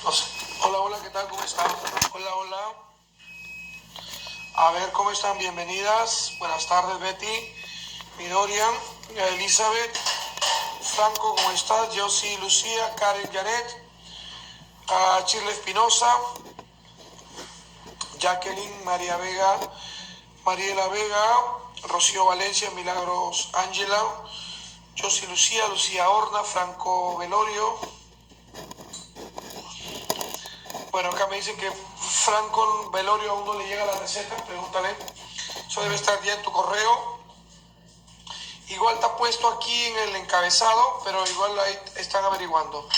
No sé. Hola, hola, ¿qué tal? ¿Cómo están? Hola, hola. A ver, ¿cómo están? Bienvenidas. Buenas tardes, Betty, Midorian, Elizabeth, Franco, ¿cómo estás? Josie, Lucía, Karen, Janet, Shirley Espinosa, Jacqueline, María Vega, Mariela Vega, Rocío Valencia, Milagros Ángela, Josie Lucía, Lucía Horna, Franco Velorio. Bueno, acá me dicen que Franco Velorio aún no le llega la receta, pregúntale. Eso debe estar ya en tu correo. Igual está puesto aquí en el encabezado, pero igual ahí están averiguando.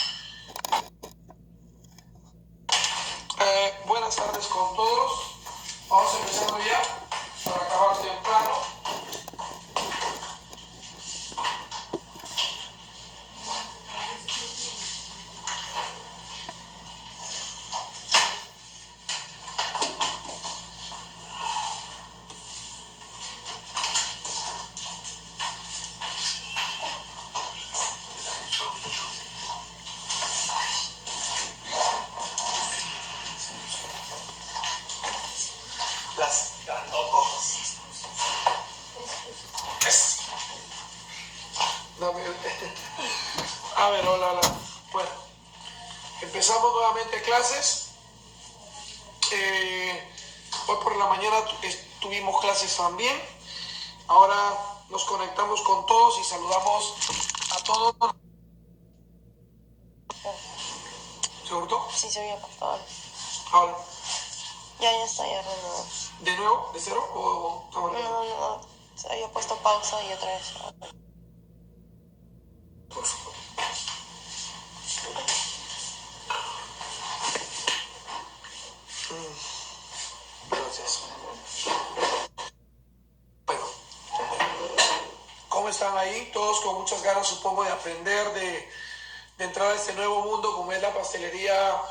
Buenas tardes con todos. Vamos empezando ya para acabar temprano. Las grandotas. A ver, hola, hola. Bueno, empezamos nuevamente clases. Hoy por la mañana tuvimos clases también. Ahora nos conectamos con todos y saludamos a todos. ¿Seguro? Sí, se oye, por favor. Ahora. Ya está, ya renovó. ¿De nuevo? ¿De cero? ¿O No. Se había puesto pausa y otra vez. Por favor. Gracias. Bueno, ¿cómo están ahí? Todos con muchas ganas, supongo, de aprender, de entrar a este nuevo mundo, como es la pastelería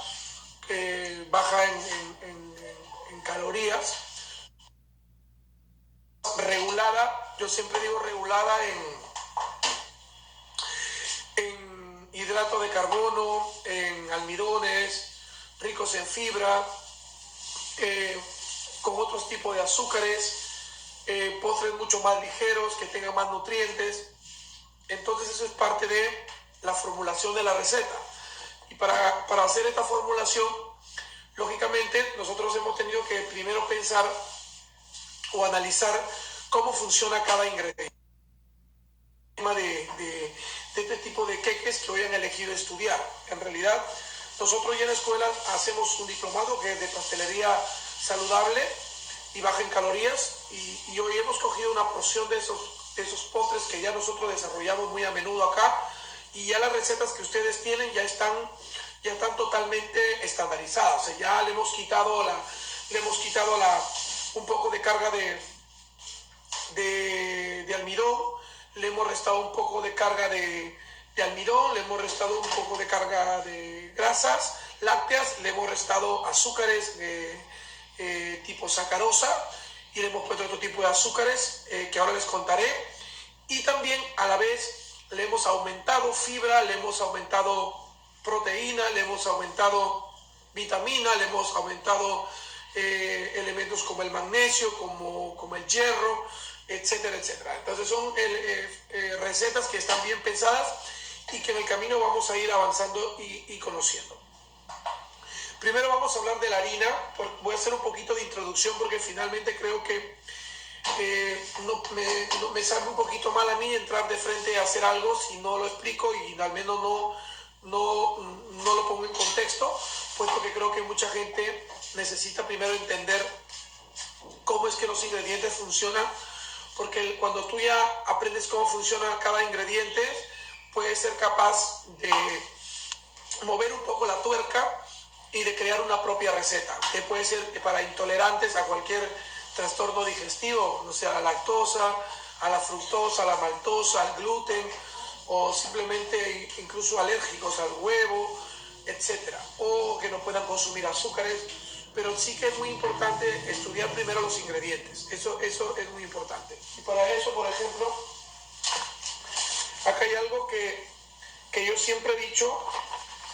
baja en calorías, regulada, yo siempre digo regulada en hidrato de carbono, en almidones, ricos en fibra, con otros tipos de azúcares, postres mucho más ligeros, que tengan más nutrientes. Entonces eso es parte de la formulación de la receta. Y para hacer esta formulación, lógicamente, nosotros hemos tenido que primero pensar o analizar cómo funciona cada ingrediente de este tipo de queques que hoy han elegido estudiar. En realidad, nosotros ya en la escuela hacemos un diplomado que es de pastelería saludable y baja en calorías, y hoy hemos cogido una porción de esos postres que ya nosotros desarrollamos muy a menudo acá, y ya las recetas que ustedes tienen ya están totalmente estandarizadas. O sea, ya le hemos quitado un poco de carga de almidón, le hemos restado un poco de carga de almidón, le hemos restado un poco de carga de grasas lácteas, le hemos restado azúcares tipo sacarosa, y le hemos puesto otro tipo de azúcares que ahora les contaré, y también a la vez le hemos aumentado fibra, le hemos aumentado proteína, le hemos aumentado vitamina, le hemos aumentado elementos como el magnesio, como el hierro, etcétera, etcétera. Entonces son recetas que están bien pensadas y que en el camino vamos a ir avanzando y conociendo. Primero vamos a hablar de la harina. Voy a hacer un poquito de introducción porque finalmente creo que me sabe un poquito mal a mí entrar de frente a hacer algo si no lo explico y al menos no lo pongo en contexto, puesto que creo que mucha gente necesita primero entender cómo es que los ingredientes funcionan, porque cuando tú ya aprendes cómo funciona cada ingrediente, puedes ser capaz de mover un poco la tuerca y de crear una propia receta, que puede ser para intolerantes a cualquier trastorno digestivo, no sea a la lactosa, a la fructosa, a la maltosa, al gluten, o simplemente incluso alérgicos al huevo, etcétera, o que no puedan consumir azúcares. Pero sí que es muy importante estudiar primero los ingredientes. Eso es muy importante. Y para eso, por ejemplo, acá hay algo que yo siempre he dicho,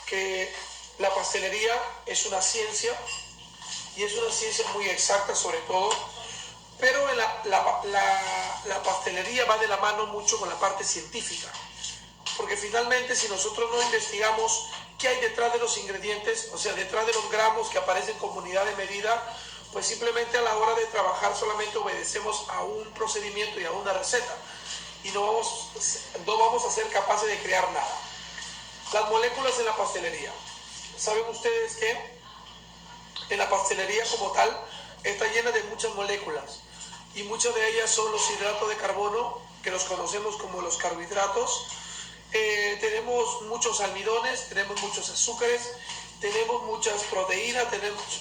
que La pastelería es una ciencia y es una ciencia muy exacta sobre todo, pero en la pastelería va de la mano mucho con la parte científica, porque finalmente si nosotros no investigamos qué hay detrás de los ingredientes, o sea, detrás de los gramos que aparecen como unidad de medida, pues simplemente a la hora de trabajar solamente obedecemos a un procedimiento y a una receta y no vamos a ser capaces de crear nada. Las moléculas en la pastelería. ¿Saben ustedes que en la pastelería como tal está llena de muchas moléculas y muchas de ellas son los hidratos de carbono, que los conocemos como los carbohidratos? Tenemos muchos almidones, tenemos muchos azúcares, tenemos muchas proteínas,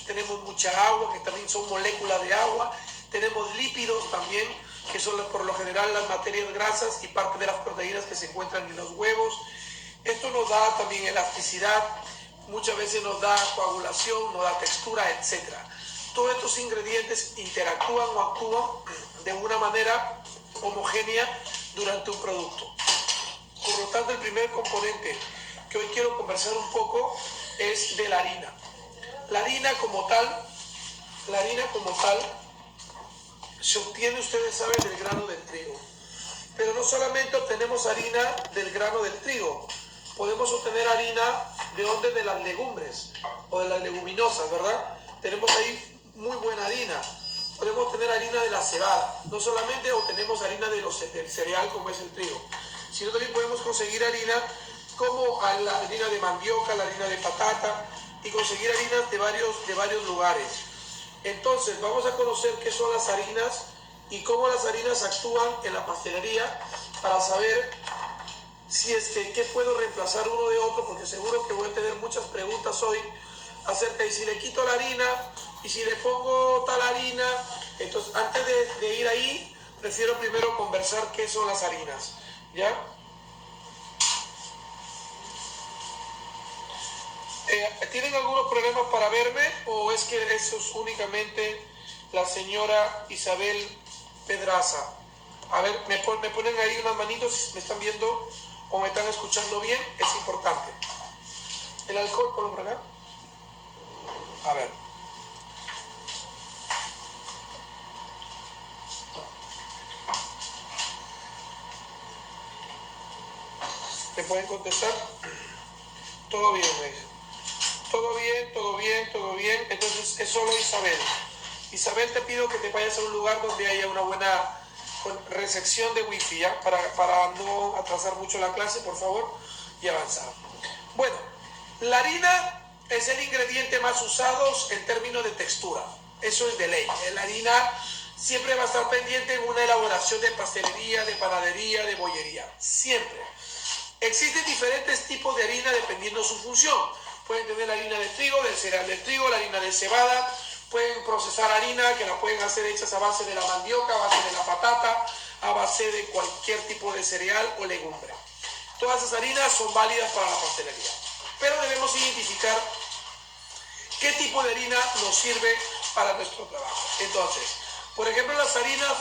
tenemos mucha agua, que también son moléculas de agua, tenemos lípidos también, que son por lo general las materias grasas y parte de las proteínas que se encuentran en los huevos. Esto nos da también elasticidad, muchas veces nos da coagulación, nos da textura, etc. Todos estos ingredientes interactúan o actúan de una manera homogénea durante un producto. Por lo tanto, el primer componente que hoy quiero conversar un poco es de la harina. La harina como tal se obtiene, ustedes saben, del grano del trigo. Pero no solamente obtenemos harina del grano del trigo, podemos obtener harina de las legumbres o de las leguminosas, ¿verdad? Tenemos ahí muy buena harina. Podemos obtener harina de la cebada. No solamente obtenemos harina del cereal como es el trigo, sino también podemos conseguir harina como la harina de mandioca, la harina de patata y conseguir harinas de varios lugares. Entonces vamos a conocer qué son las harinas y cómo las harinas actúan en la pastelería para saber si es que qué puedo reemplazar uno de otro, porque seguro que voy a tener muchas preguntas hoy acerca de si le quito la harina y si le pongo tal harina. Entonces antes de ir ahí, prefiero primero conversar qué son las harinas, ¿ya? ¿Tienen algunos problemas para verme o es que eso es únicamente la señora Isabel Pedraza? A ver, me ponen ahí unas manitos si me están viendo o me están escuchando bien, es importante. ¿El alcohol, por acá? A ver. ¿Me pueden contestar? Todo bien, me dicen. Todo bien, todo bien, todo bien. Entonces es solo Isabel. Isabel, te pido que te vayas a un lugar donde haya una buena recepción de wifi, ¿ya? Para no atrasar mucho la clase, por favor, y avanzar. Bueno, la harina es el ingrediente más usado en términos de textura. Eso es de ley. La harina siempre va a estar pendiente en una elaboración de pastelería, de panadería, de bollería. Siempre. Existen diferentes tipos de harina dependiendo de su función. Pueden tener la harina de trigo, del cereal de trigo, la harina de cebada. Pueden procesar harina que la pueden hacer hechas a base de la mandioca, a base de la patata, a base de cualquier tipo de cereal o legumbre. Todas esas harinas son válidas para la pastelería. Pero debemos identificar qué tipo de harina nos sirve para nuestro trabajo. Entonces, por ejemplo, las harinas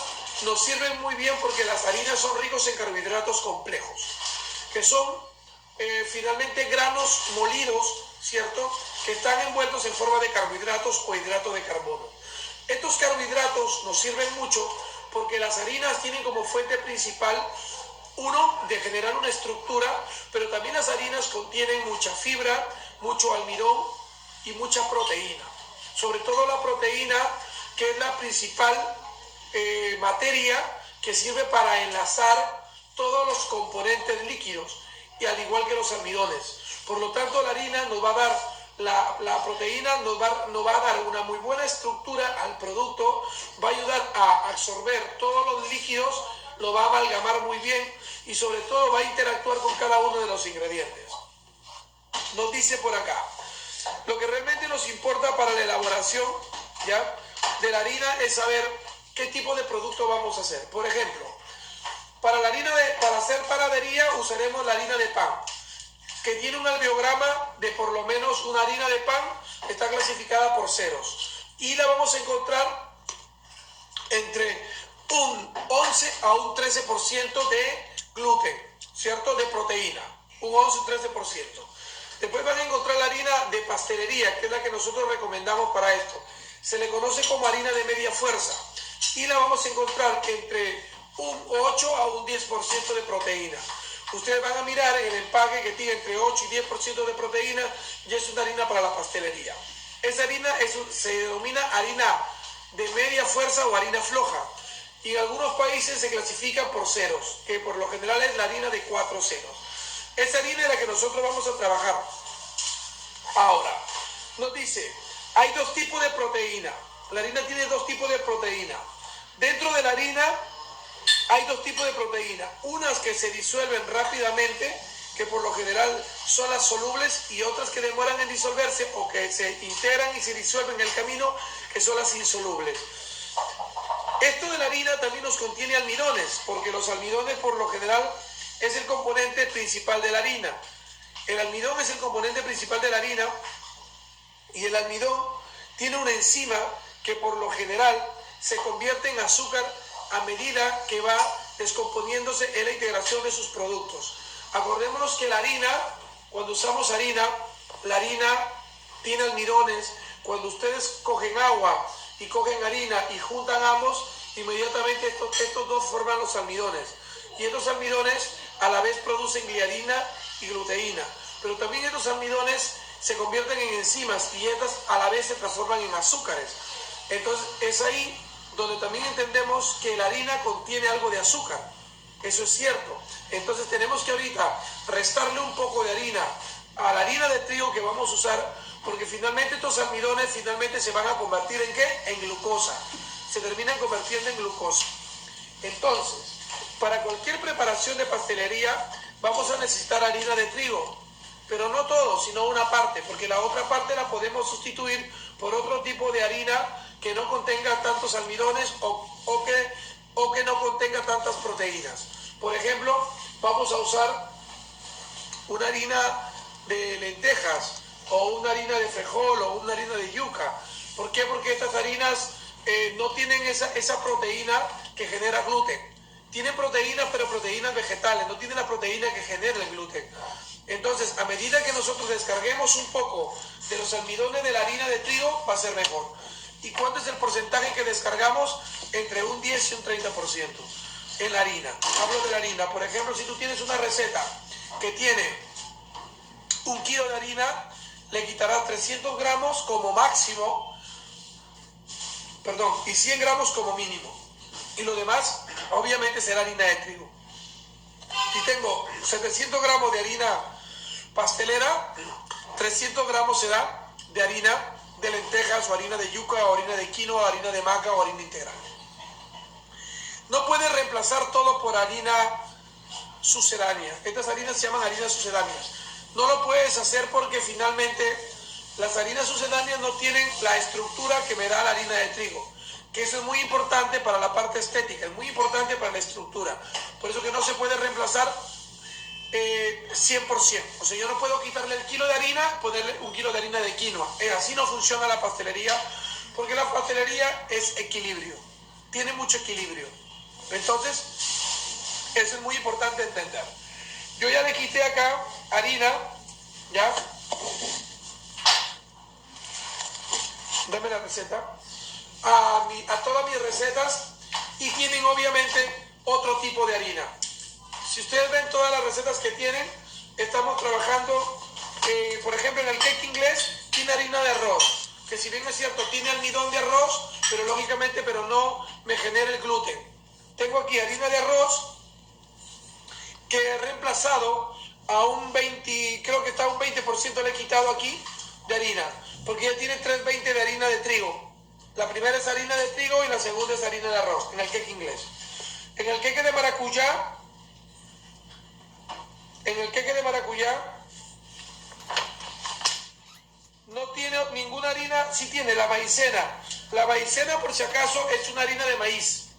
nos sirven muy bien porque las harinas son ricos en carbohidratos complejos, que son finalmente granos molidos, ¿cierto?, que están envueltos en forma de carbohidratos o hidratos de carbono. Estos carbohidratos nos sirven mucho porque las harinas tienen como fuente principal, uno, de generar una estructura, pero también las harinas contienen mucha fibra, mucho almidón y mucha proteína. Sobre todo la proteína, que es la principal materia que sirve para enlazar todos los componentes líquidos, y al igual que los almidones. Por lo tanto, la harina nos va a dar, la proteína nos va a dar una muy buena estructura al producto, va a ayudar a absorber todos los líquidos, lo va a amalgamar muy bien y sobre todo va a interactuar con cada uno de los ingredientes. Nos dice por acá, lo que realmente nos importa para la elaboración, ¿ya?, de la harina es saber qué tipo de producto vamos a hacer. Por ejemplo, para hacer panadería usaremos la harina de pan, que tiene un alveograma de por lo menos una harina de pan, está clasificada por ceros. Y la vamos a encontrar entre un 11 a un 13% de gluten, ¿cierto?, de proteína, un 11 o 13%. Después van a encontrar la harina de pastelería, que es la que nosotros recomendamos para esto, se le conoce como harina de media fuerza y la vamos a encontrar entre un 8 a un 10% de proteína. Ustedes van a mirar en el empaque que tiene entre 8 y 10% de proteína y es una harina para la pastelería. Esa harina se denomina harina de media fuerza o harina floja. Y en algunos países se clasifica por ceros, que por lo general es la harina de 4 ceros. Esa harina es la que nosotros vamos a trabajar. Ahora, nos dice, hay dos tipos de proteína. La harina tiene dos tipos de proteína. Dentro de la harina hay dos tipos de proteína. Unas que se disuelven rápidamente, que por lo general son las solubles, y otras que demoran en disolverse o que se integran y se disuelven en el camino, que son las insolubles. Esto de la harina también nos contiene almidones, porque los almidones por lo general es el componente principal de la harina. El almidón es el componente principal de la harina y el almidón tiene una enzima que por lo general se convierte en azúcar a medida que va descomponiéndose en la integración de sus productos. Acordémonos que la harina, cuando usamos harina, la harina tiene almidones. Cuando ustedes cogen agua y cogen harina y juntan ambos, inmediatamente estos dos forman los almidones. Y estos almidones a la vez producen gliadina y gluteína. Pero también estos almidones se convierten en enzimas y estas a la vez se transforman en azúcares. Entonces es ahí donde también entendemos que la harina contiene algo de azúcar. Eso es cierto. Entonces tenemos que ahorita restarle un poco de harina a la harina de trigo que vamos a usar, porque finalmente estos almidones finalmente se van a convertir ¿en qué? En glucosa. Se terminan convirtiendo en glucosa. Entonces, para cualquier preparación de pastelería vamos a necesitar harina de trigo, pero no todo, sino una parte, porque la otra parte la podemos sustituir por otro tipo de harina que no contenga tantos almidones o que no contenga tantas proteínas. Por ejemplo, vamos a usar una harina de lentejas o una harina de frijol o una harina de yuca. ¿Por qué? Porque estas harinas no tienen esa proteína que genera gluten. Tienen proteínas, pero proteínas vegetales, no tienen la proteína que genera el gluten. Entonces, a medida que nosotros descarguemos un poco de los almidones de la harina de trigo, va a ser mejor. ¿Y cuánto es el porcentaje que descargamos? Entre un 10 y un 30% en la harina. Hablo de la harina. Por ejemplo, si tú tienes una receta que tiene 1 kilo de harina, le quitarás 300 gramos como máximo, y 100 gramos como mínimo. Y lo demás, obviamente, será harina de trigo. Si tengo 700 gramos de harina pastelera, 300 gramos será de harina de lentejas o harina de yuca o harina de quinoa, harina de maca o harina integral. No puedes reemplazar todo por harina sucedánea. Estas harinas se llaman harinas sucedáneas. No lo puedes hacer porque finalmente las harinas sucedáneas no tienen la estructura que me da la harina de trigo, que eso es muy importante para la parte estética, es muy importante para la estructura. Por eso que no se puede reemplazar 100%. O sea, yo no puedo quitarle el kilo de harina, ponerle 1 kilo de harina de quinoa. Así no funciona la pastelería, porque la pastelería es equilibrio, tiene mucho equilibrio. Entonces, eso es muy importante entender. Yo ya le quité acá harina, ¿ya? Dame la receta. A todas mis recetas, y tienen obviamente otro tipo de harina. Si ustedes ven todas las recetas que tienen, estamos trabajando, por ejemplo, en el cake inglés tiene harina de arroz, que si bien es cierto tiene almidón de arroz, pero lógicamente no me genera el gluten. Tengo aquí harina de arroz que he reemplazado a un 20, creo que está un 20%, le he quitado aquí de harina, porque ya tiene 320 de harina de trigo. La primera es harina de trigo y la segunda es harina de arroz, en el cake inglés. En el queque de maracuyá, no tiene ninguna harina, sí tiene la maicena. La maicena, por si acaso, es una harina de maíz.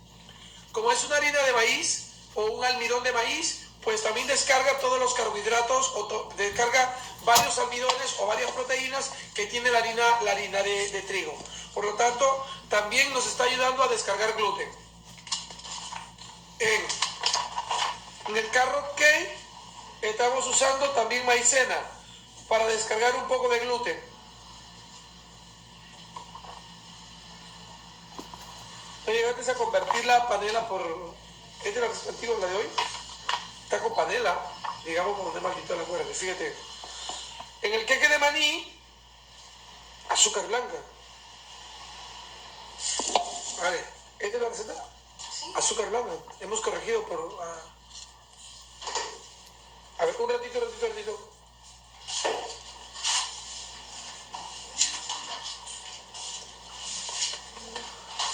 Como es una harina de maíz o un almidón de maíz, pues también descarga todos los carbohidratos o descarga varios almidones o varias proteínas que tiene la harina de trigo. Por lo tanto, también nos está ayudando a descargar gluten. En el carrot cake estamos usando también maicena. para descargar un poco de gluten. ¿No llegaste a convertir la panela por... ¿Esta es la receta antigua, la de hoy? Está con panela, digamos, como de maldito la muerte. Fíjate, en el queque de maní, azúcar blanca. Vale, ¿esta es la receta? Sí. Azúcar blanca. Hemos corregido por... A ver, un ratito.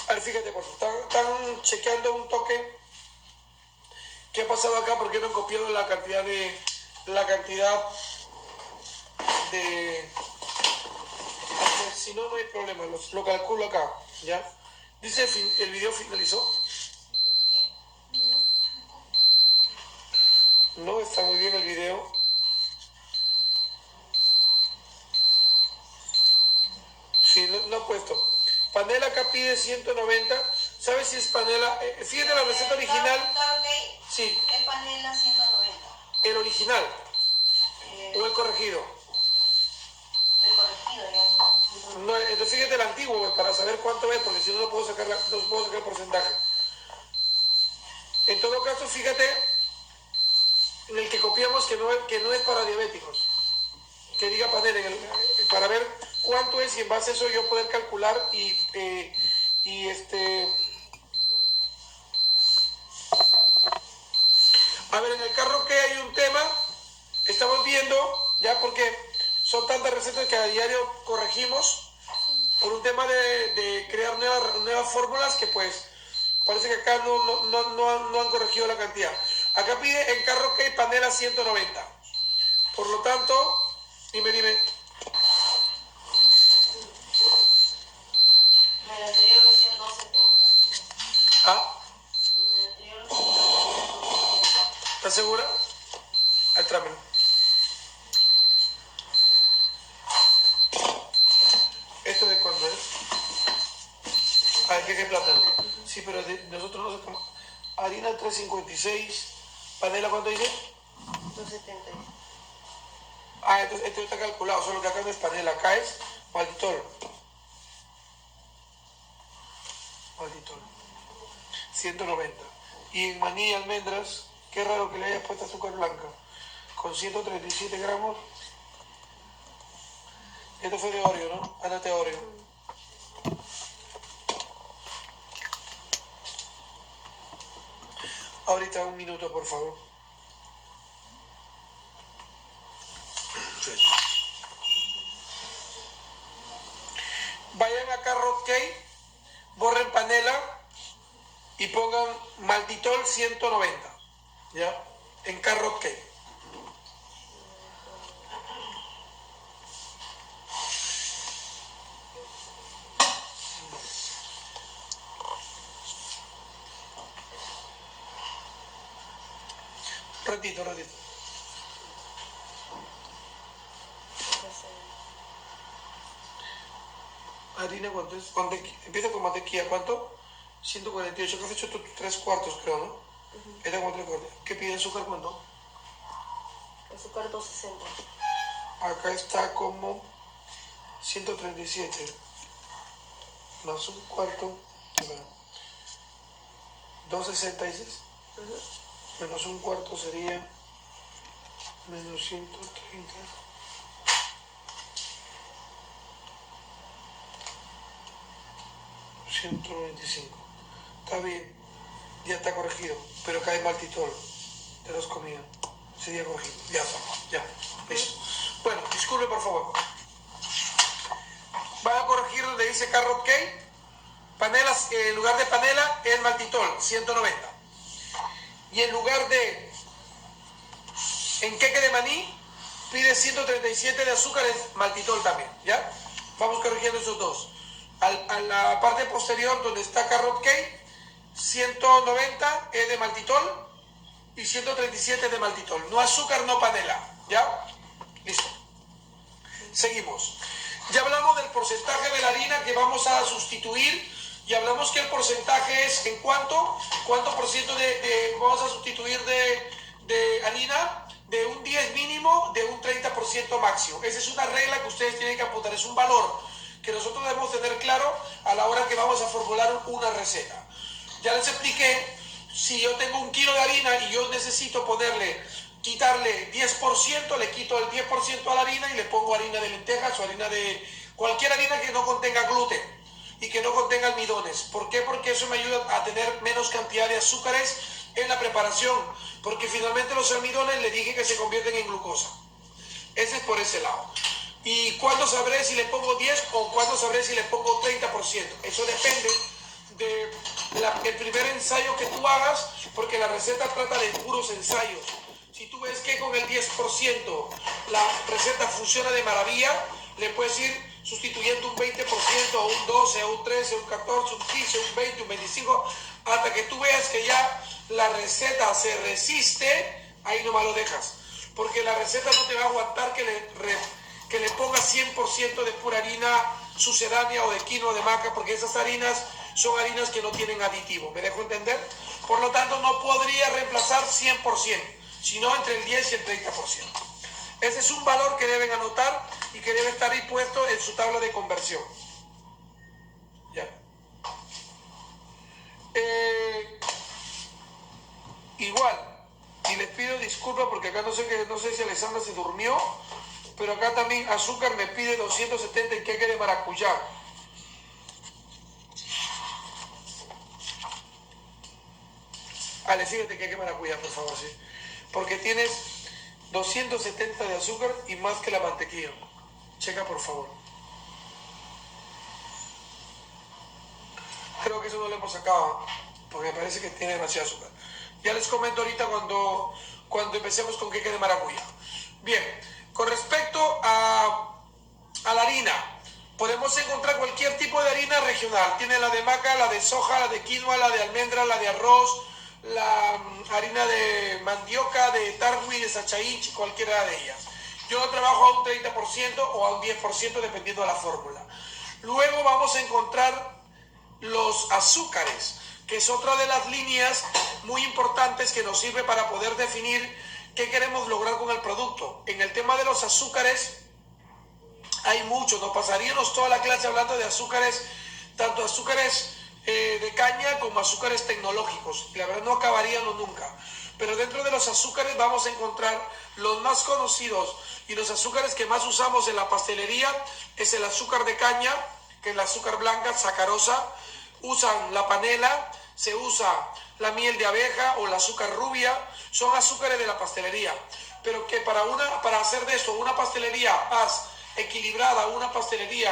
A ver, fíjate, por favor, están chequeando un toque. ¿Qué ha pasado acá? ¿Por qué no han copiado la cantidad de... Si no, no hay problema, lo calculo acá, ¿ya? Dice, el video finalizó. No está muy bien el video. Sí, no ha puesto. Panela acá pide 190. ¿Sabes si es panela? Fíjate la receta original. Sí. Es panela 190. ¿El original? ¿O el corregido? El corregido, ya. No, entonces fíjate el antiguo, para saber cuánto es, porque si no, no puedo sacar el porcentaje. En todo caso, fíjate en el que copiamos que no es para diabéticos. Que diga panela, para ver cuánto es y en base a eso yo poder calcular A ver, en el carro que hay un tema, estamos viendo, ya porque son tantas recetas que a diario corregimos, por un tema de crear nuevas fórmulas que pues parece que acá no han corregido la cantidad. Acá pide en carro que hay panela 190. Por lo tanto, dime. El anterior lo hacía 270. ¿Ah? El anterior lo hacía 270. ¿Estás segura? Ahí tráemelo. ¿Esto de cuándo es? ¿Qué plátano? Sí, pero nosotros no sacamos. Harina 356. ¿Panela cuánto dice? 270. Entonces esto está calculado, solo que acá no es panela, acá es malditol. 190. Y en maní y almendras, qué raro que le hayas puesto azúcar blanca. Con 137 gramos. Esto fue de Oreo, ¿no? Ándate Oreo. Ahorita, un minuto, por favor. Vayan a Carrot Cake, borren panela y pongan malditol 190, ¿ya? En Carrot Cake. Ratito. Harina, ¿cuánto es? Empieza con mantequilla, ¿cuánto? 148, que has hecho tú 3/4, creo, ¿no? Esta como 3/4. ¿Qué pide azúcar, cuánto? Azúcar 260. Acá está como 137. Más un cuarto. 266. Menos un cuarto sería menos 130. 195. Está bien, ya está corregido, pero acá hay maltitol de los comidos. Sería corregido. Ya. Listo. Bueno, disculpe por favor. Van a corregir donde dice Carrot Cake. Panelas, en lugar de panela es maltitol, 190. Y en lugar de en queque de maní, pide 137 de azúcar, es maltitol también, ¿ya? Vamos corrigiendo esos dos. A la parte posterior donde está Carrot Cake, 190 es de maltitol y 137 es de maltitol. No azúcar, no panela, ¿ya? Listo. Seguimos. Ya hablamos del porcentaje de la harina que vamos a sustituir y hablamos que el porcentaje es en cuánto por ciento vamos a sustituir de harina. de un 10 mínimo, de un 30% máximo. Esa es una regla que ustedes tienen que apuntar, es un valor que nosotros debemos tener claro a la hora que vamos a formular una receta. Ya les expliqué, si yo tengo 1 kilo de harina y yo necesito quitarle 10%, le quito el 10% a la harina y le pongo harina de lentejas o harina de cualquier harina que no contenga gluten y que no contenga almidones. ¿Por qué? Porque eso me ayuda a tener menos cantidad de azúcares en la preparación, porque finalmente los almidones le dije que se convierten en glucosa. Ese es por ese lado. ¿Y cuándo sabré si le pongo 10 o cuándo sabré si le pongo 30%? Eso depende del primer ensayo que tú hagas, porque la receta trata de puros ensayos. Si tú ves que con el 10% la receta funciona de maravilla, le puedes ir sustituyendo un 20%, un 12%, un 13%, un 14%, un 15%, un 20%, un 25%, hasta que tú veas que ya la receta se resiste, ahí nomás lo dejas. Porque la receta no te va a aguantar que le pongas 100% de pura harina sucedánea o de quinoa de maca, porque esas harinas son harinas que no tienen aditivo. ¿Me dejo entender? Por lo tanto, no podría reemplazar 100%, sino entre el 10 y el 30%. Ese es un valor que deben anotar y que debe estar ahí puesto en su tabla de conversión. ¿Ya? Igual, y les pido disculpas porque acá no sé si Alessandra se durmió, pero acá también azúcar me pide 270 en queque de maracuyá. Ale, síguete queque de maracuyá, por favor, sí. Porque tienes 270 de azúcar y más que la mantequilla. Checa, por favor. Creo que eso no lo hemos sacado, porque me parece que tiene demasiado azúcar. Ya les comento ahorita cuando empecemos con queque de maracuyá. Bien, con respecto a la harina, podemos encontrar cualquier tipo de harina regional. Tiene la de maca, la de soja, la de quinoa, la de almendra, la de arroz, la harina de mandioca, de tarwi, de sachaich, cualquiera de ellas. Yo trabajo a un 30% o a un 10% dependiendo de la fórmula. Luego vamos a encontrar los azúcares, que es otra de las líneas muy importantes que nos sirve para poder definir qué queremos lograr con el producto. En el tema de los azúcares hay muchos, nos pasaríamos toda la clase hablando de azúcares, tanto azúcares de caña como azúcares tecnológicos. La verdad no acabaríamos nunca. Pero dentro de los azúcares vamos a encontrar los más conocidos y los azúcares que más usamos en la pastelería es el azúcar de caña, que es el azúcar blanca, sacarosa. Usan la panela, se usa la miel de abeja o el azúcar rubia, son azúcares de la pastelería. Pero que para hacer de esto una pastelería más equilibrada, una pastelería,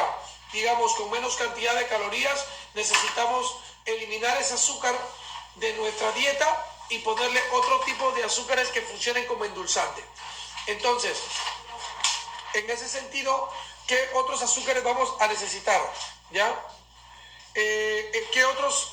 digamos, con menos cantidad de calorías, necesitamos eliminar ese azúcar de nuestra dieta y ponerle otro tipo de azúcares que funcionen como endulzante. Entonces, en ese sentido, ¿qué otros azúcares vamos a necesitar? ¿Ya? ¿Qué otros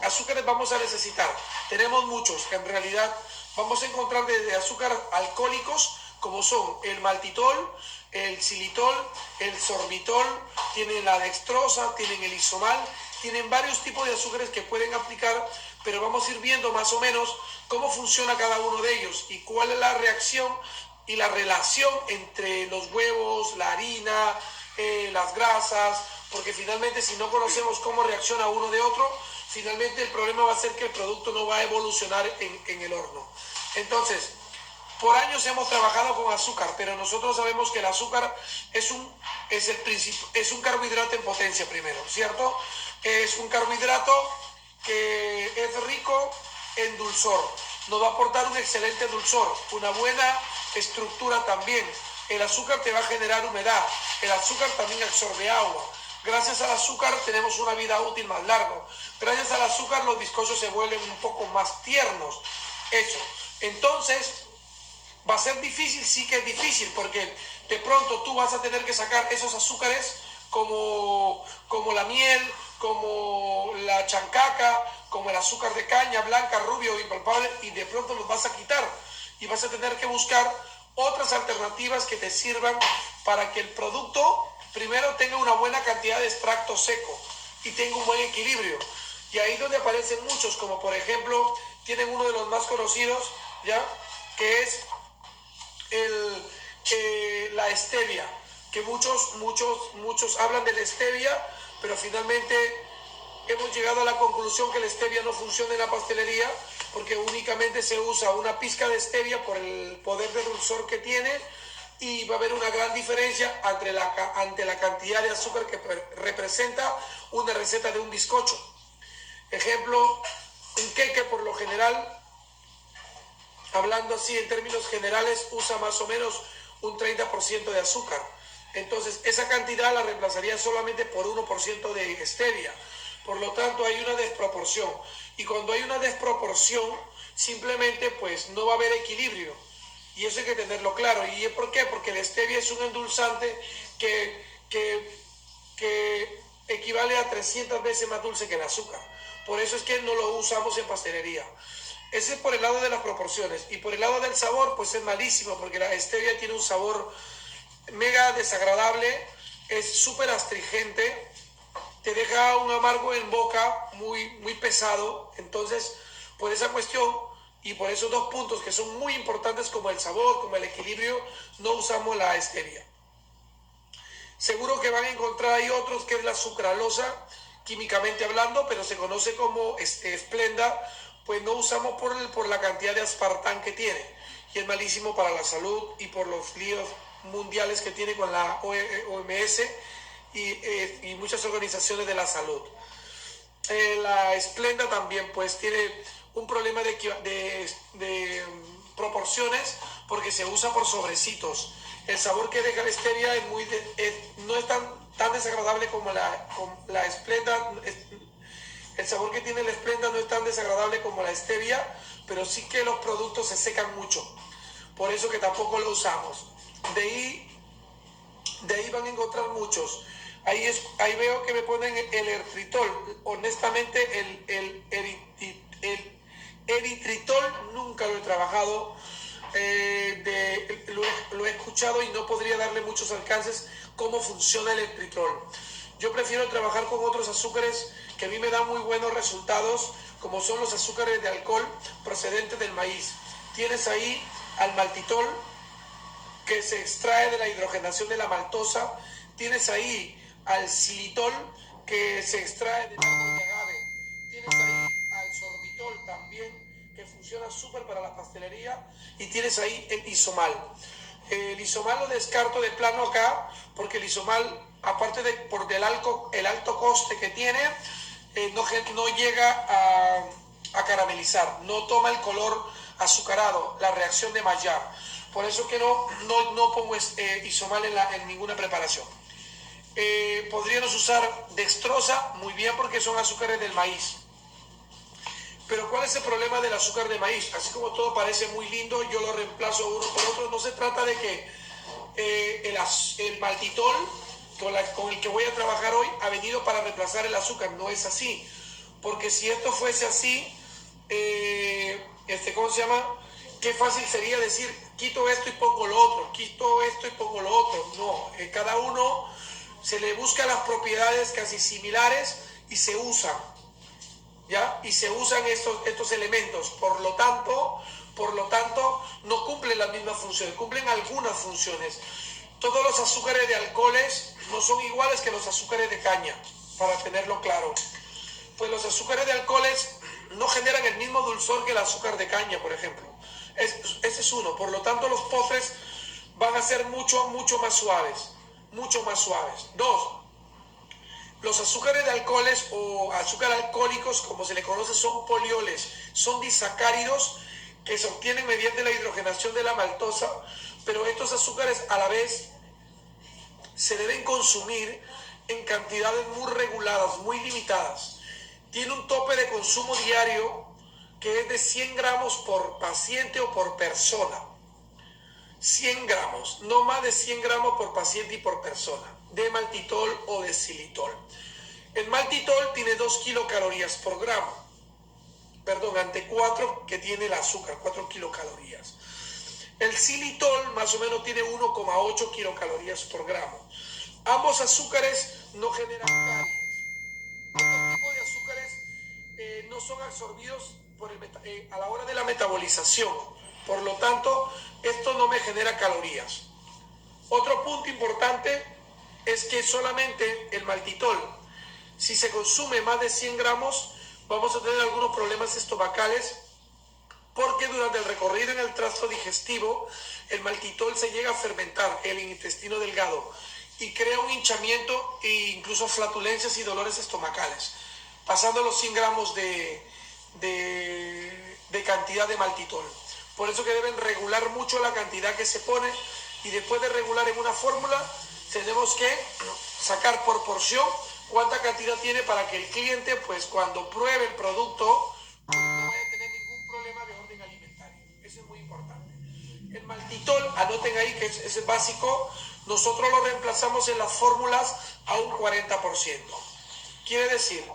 azúcares vamos a necesitar? Tenemos muchos. En realidad vamos a encontrar desde azúcar alcohólicos como son el maltitol, el xilitol, el sorbitol, tienen la dextrosa, tienen el isomal, tienen varios tipos de azúcares que pueden aplicar, pero vamos a ir viendo más o menos cómo funciona cada uno de ellos y cuál es la reacción y la relación entre los huevos, la harina, las grasas, porque finalmente si no conocemos cómo reacciona uno de otro, finalmente el problema va a ser que el producto no va a evolucionar en el horno. Entonces, por años hemos trabajado con azúcar, pero nosotros sabemos que el azúcar es un carbohidrato en potencia primero, ¿cierto? Es un carbohidrato que es rico en dulzor, nos va a aportar un excelente dulzor, una buena estructura también. El azúcar te va a generar humedad, el azúcar también absorbe agua. Gracias al azúcar tenemos una vida útil más larga. Gracias al azúcar los bizcochos se vuelven un poco más tiernos. Eso. Entonces, va a ser difícil, sí que es difícil, porque de pronto tú vas a tener que sacar esos azúcares como la miel, como la chancaca, como el azúcar de caña, blanca, rubio, impalpable, y de pronto los vas a quitar. Y vas a tener que buscar otras alternativas que te sirvan para que el producto primero tenga una buena cantidad de extracto seco y tenga un buen equilibrio. Y ahí donde aparecen muchos, como por ejemplo tienen uno de los más conocidos, ¿ya? Que es la stevia, que muchos hablan de la stevia, pero finalmente hemos llegado a la conclusión que la stevia no funciona en la pastelería porque únicamente se usa una pizca de stevia por el poder de dulzor que tiene, y va a haber una gran diferencia ante la cantidad de azúcar que representa una receta de un bizcocho. Ejemplo, un queque por lo general, hablando así en términos generales, usa más o menos un 30% de azúcar. Entonces, esa cantidad la reemplazaría solamente por 1% de stevia. Por lo tanto, hay una desproporción. Y cuando hay una desproporción, simplemente pues no va a haber equilibrio. Y eso hay que tenerlo claro. ¿Y por qué? Porque la stevia es un endulzante que equivale a 300 veces más dulce que el azúcar. Por eso es que no lo usamos en pastelería. Ese es por el lado de las proporciones. Y por el lado del sabor, pues es malísimo, porque la stevia tiene un sabor mega desagradable, es súper astringente, te deja un amargo en boca muy pesado. Entonces, por esa cuestión y por esos dos puntos que son muy importantes, como el sabor, como el equilibrio, no usamos la stevia. Seguro que van a encontrar ahí otros, que es la sucralosa, químicamente hablando, pero se conoce como Splenda, pues no usamos por la cantidad de aspartán que tiene, y es malísimo para la salud y por los líos mundiales que tiene con la OMS y muchas organizaciones de la salud. La Splenda también pues tiene un problema de proporciones, porque se usa por sobrecitos. El sabor que deja la stevia no es tan desagradable como la Splenda. El sabor que tiene la Splenda no es tan desagradable como la stevia, pero sí que los productos se secan mucho. Por eso que tampoco lo usamos. De ahí van a encontrar muchos. Ahí veo que me ponen el eritritol. Honestamente, el eritritol nunca lo he trabajado. Lo he escuchado y no podría darle muchos alcances cómo funciona el eritritol. Yo prefiero trabajar con otros azúcares que a mí me dan muy buenos resultados, como son los azúcares de alcohol procedentes del maíz. Tienes ahí al maltitol, que se extrae de la hidrogenación de la maltosa. Tienes ahí al xilitol, que se extrae del árbol de agave. Tienes ahí al sorbitol también, que funciona súper para la pastelería. Y tienes ahí el isomal. El isomal lo descarto de plano acá, porque el isomal, aparte por el alto coste que tiene, no llega a caramelizar, no toma el color azucarado, la reacción de Maillard. Por eso que no pongo isomal en ninguna preparación. Podríamos usar dextrosa, muy bien, porque son azúcares del maíz. Pero ¿cuál es el problema del azúcar de maíz? Así como todo parece muy lindo, yo lo reemplazo uno por otro. No se trata de que el maltitol con el que voy a trabajar hoy ha venido para reemplazar el azúcar. No es así. Porque si esto fuese así, ¿cómo se llama? Qué fácil sería decir, quito esto y pongo lo otro, quito esto y pongo lo otro. No, cada uno se le busca las propiedades casi similares y se usan, ¿ya? Y se usan estos elementos. Por lo tanto, no cumplen las mismas funciones, cumplen algunas funciones. Todos los azúcares de alcoholes no son iguales que los azúcares de caña, para tenerlo claro. Pues los azúcares de alcoholes no generan el mismo dulzor que el azúcar de caña, por ejemplo. Ese es uno. Por lo tanto, los postres van a ser mucho más suaves. Mucho más suaves. Dos, los azúcares de alcoholes o azúcar alcohólicos, como se le conoce, son polioles. Son disacáridos que se obtienen mediante la hidrogenación de la maltosa, pero estos azúcares a la vez se deben consumir en cantidades muy reguladas, muy limitadas. Tiene un tope de consumo diario que es de 100 gramos por paciente o por persona. 100 gramos, no más de 100 gramos por paciente y por persona, de maltitol o de xilitol. El maltitol tiene 2 kilocalorías por gramo, ante 4 que tiene el azúcar, 4 kilocalorías. El xilitol más o menos tiene 1,8 kilocalorías por gramo. Ambos azúcares no generan caries. Estos tipos de azúcares no son absorbidos a la hora de la metabolización. Por lo tanto, esto no me genera calorías. Otro punto importante es que solamente el maltitol, si se consume más de 100 gramos, vamos a tener algunos problemas estomacales, porque durante el recorrido en el tracto digestivo, el maltitol se llega a fermentar en el intestino delgado y crea un hinchamiento e incluso flatulencias y dolores estomacales, pasando los 100 gramos de cantidad de maltitol. Por eso que deben regular mucho la cantidad que se pone, y después de regular en una fórmula, tenemos que sacar por porción cuánta cantidad tiene para que el cliente, pues cuando pruebe el producto, no vaya a tener ningún problema de orden alimentario. Eso es muy importante. El maltitol, anoten ahí que es básico, nosotros lo reemplazamos en las fórmulas a un 40%. Quiere decir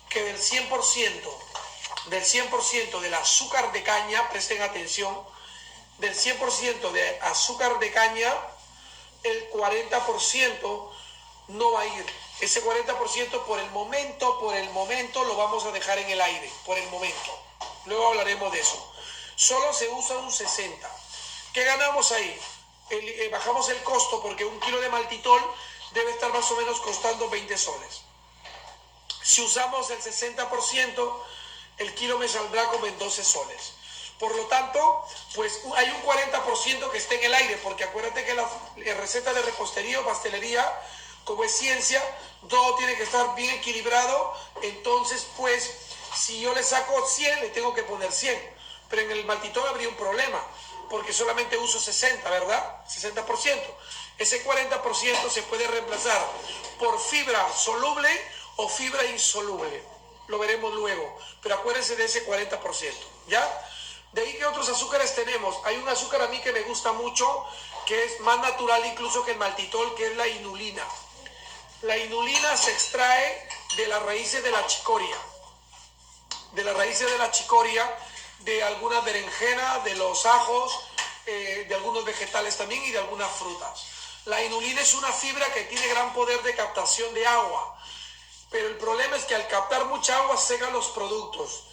que del 100% del azúcar de caña, presten atención, del 100% de azúcar de caña, el 40% no va a ir. Ese 40% por el momento lo vamos a dejar en el aire, por el momento. Luego hablaremos de eso. Solo se usa un 60%. ¿Qué ganamos ahí? Bajamos el costo, porque un kilo de maltitol debe estar más o menos costando 20 soles. Si usamos el 60%, el kilo me saldrá como en 12 soles. Por lo tanto, pues hay un 40% que esté en el aire, porque acuérdate que la receta de repostería o pastelería, como es ciencia, todo tiene que estar bien equilibrado. Entonces, pues, si yo le saco 100, le tengo que poner 100. Pero en el maltitol habría un problema, porque solamente uso 60, ¿verdad? 60%. Ese 40% se puede reemplazar por fibra soluble o fibra insoluble. Lo veremos luego, pero acuérdense de ese 40%, ¿ya? De ahí, ¿qué otros azúcares tenemos? Hay un azúcar a mí que me gusta mucho, que es más natural incluso que el maltitol, que es la inulina. La inulina se extrae de las raíces de la chicoria. De las raíces de la chicoria, de alguna berenjena, de los ajos, de algunos vegetales también y de algunas frutas. La inulina es una fibra que tiene gran poder de captación de agua, pero el problema es que al captar mucha agua seca los productos.